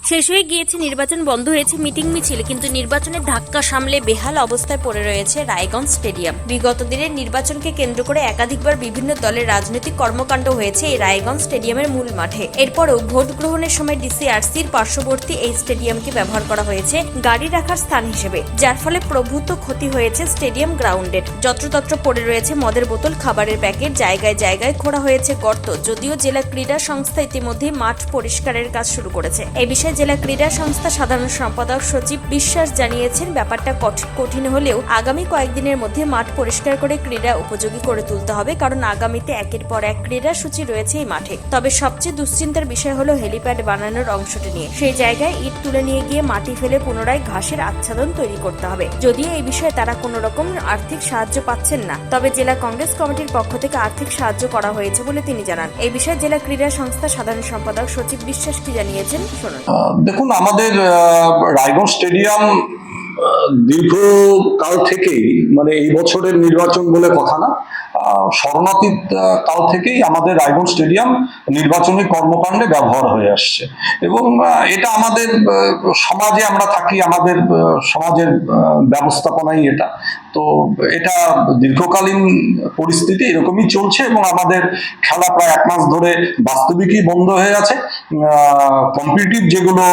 শেষ হয়ে গিয়েছে নির্বাচন, বন্ধ হয়েছে মিটিং মিছিল, কিন্তু নির্বাচনের ধাক্কা সামলে বেহাল অবস্থায় পড়ে রয়েছে রায়গঞ্জ স্টেডিয়াম। বিগত দিনের নির্বাচনকে কেন্দ্র করে একাধিকবার বিভিন্ন দলের রাজনৈতিক কর্মকাণ্ড হয়েছে এই রায়গঞ্জ স্টেডিয়ামের মূল মাঠে। এরপরও ভোট গ্রহণের সময় ডিসিআরসির পার্শ্ববর্তী এই স্টেডিয়ামকে ব্যবহার করা হয়েছে গাড়ি রাখার স্থান হিসেবে, যার ফলে প্রভূত ক্ষতি হয়েছে স্টেডিয়াম গ্রাউন্ডের। যত্রতত্র পড়ে রয়েছে মদের বোতল, খাবারের প্যাকেট, জায়গায় জায়গায় খোঁড়া হয়েছে গর্ত। যদিও জেলা ক্রীড়া সংস্থা ইতিমধ্যেই মাঠ পরিষ্কারের কাজ শুরু করেছে। এই বিষয়ে জেলা ক্রীড়া সংস্থা সাধারণ সম্পাদক সচিব বিশ্বাস জানিয়েছেন, ব্যাপারটা কঠিন হলেও আগামী কয়েকদিনের মধ্যে মাঠ পরিষ্কার করে ক্রীড়া উপযোগী করে তুলতে হবে, কারণ আগামীতে একের পর এক ক্রীড়া সূচি রয়েছে এই মাঠে। তবে সবচেয়ে দুশ্চিন্তার বিষয় হলো হেলিপ্যাড বানানোর অংশটি নিয়ে। সেই জায়গায় ইট তুলে নিয়ে গিয়ে মাটি ফেলে পুনরায় ঘাসের আচ্ছাদন তৈরি করতে হবে। যদিও এই বিষয়ে তারা কোনো রকম আর্থিক সাহায্য পাচ্ছেন না, তবে জেলা কংগ্রেস কমিটির পক্ষ থেকে আর্থিক সাহায্য করা হয়েছে বলে তিনি জানান। এই বিষয়ে জেলা ক্রীড়া সংস্থা সাধারণ সম্পাদক সচিব বিশ্বাস কি জানিয়েছেন, শুনুন। দেখুন, আমাদের রায়গঞ্জ স্টেডিয়াম দীর্ঘকাল থেকেই, মানে এই বছরের নির্বাচন বলে কথা না, শরণাতীত কাল থেকেই আমাদের রায়গঞ্জ স্টেডিয়াম নির্বাচনী কর্মকাণ্ডে ব্যবহার হয়ে আসছে। এবং এটা আমাদের সমাজে আমরা থাকি, আমাদের সমাজের ব্যবস্থাপনাই এটা। তো এটা দীর্ঘকালীন পরিস্থিতি এরকমই চলছে এবং আমাদের খেলা প্রায় 1 মাস ধরে বাস্তবিকই বন্ধ হয়ে আছে। কম্পিটিটিভ যেগুলো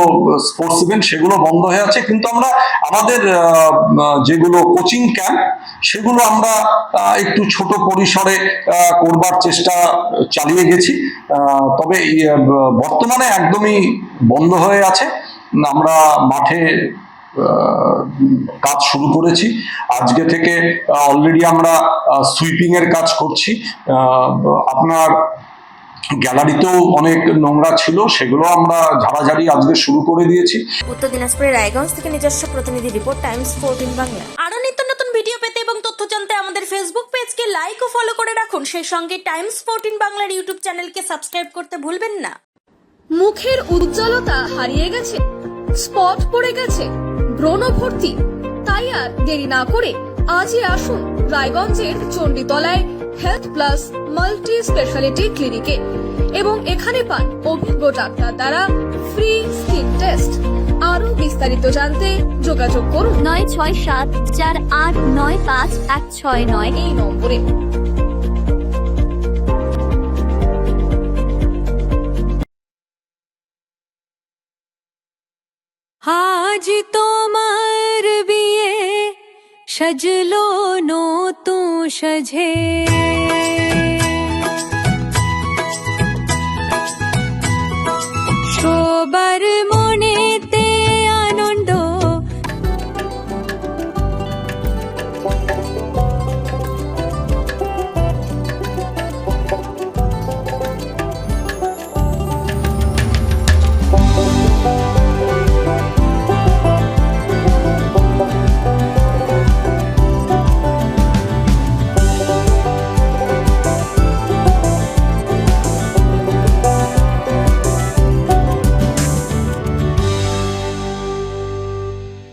স্পোর্টস ইভেন্ট সেগুলো বন্ধ হয়ে আছে, কিন্তু আমরা আমাদের যেগুলো কোচিং ক্যাম্প সেগুলো আমরা একটু ছোট পরিসরে করবার চেষ্টা চালিয়ে গেছি। তবে বর্তমানে একদমই বন্ধ হয়ে আছে। আমরা মাঠে কাজ শুরু করেছি আজকে থেকে। অলরেডি আমরা সুইপিং এর কাজ করছি। আপনার গ্যালারিতেও অনেক নোংরা ছিল, সেগুলো আমরা ঝাড়াঝাড়ি আজকে শুরু করে দিয়েছি। উত্তর দিনাজপুরের রায়গঞ্জ থেকে নিজস্ব প্রতিনিধি রিপোর্ট, টাইমস 14 বাংলা। আরো নিত্য নতুন ভিডিও পেতে এবং তথ্য জানতে আমাদের ফেসবুক পেজকে লাইক ও ফলো করে রাখুন। সেই সঙ্গে টাইমস 14 বাংলার ইউটিউব চ্যানেলকে সাবস্ক্রাইব করতে ভুলবেন না। মুখের উজ্জ্বলতা হারিয়ে গেছে, স্পট পড়ে গেছে, ব্রণ ভর্তি, তাই আর দেরি না করে আজই আসুন রায়গঞ্জের চণ্ডীতলায় হেলথ প্লাস মাল্টি স্পেশালিটি ক্লিনিকে এবং এখানে পান অভিজ্ঞ ডাক্তার দ্বারা ফ্রি স্কিন টেস্ট। আরো বিস্তারিত জানতে যোগাযোগ করুন 9674895169 এই নম্বরে। আজ তোমার বিয়ে সাজলো নতুন সাজে।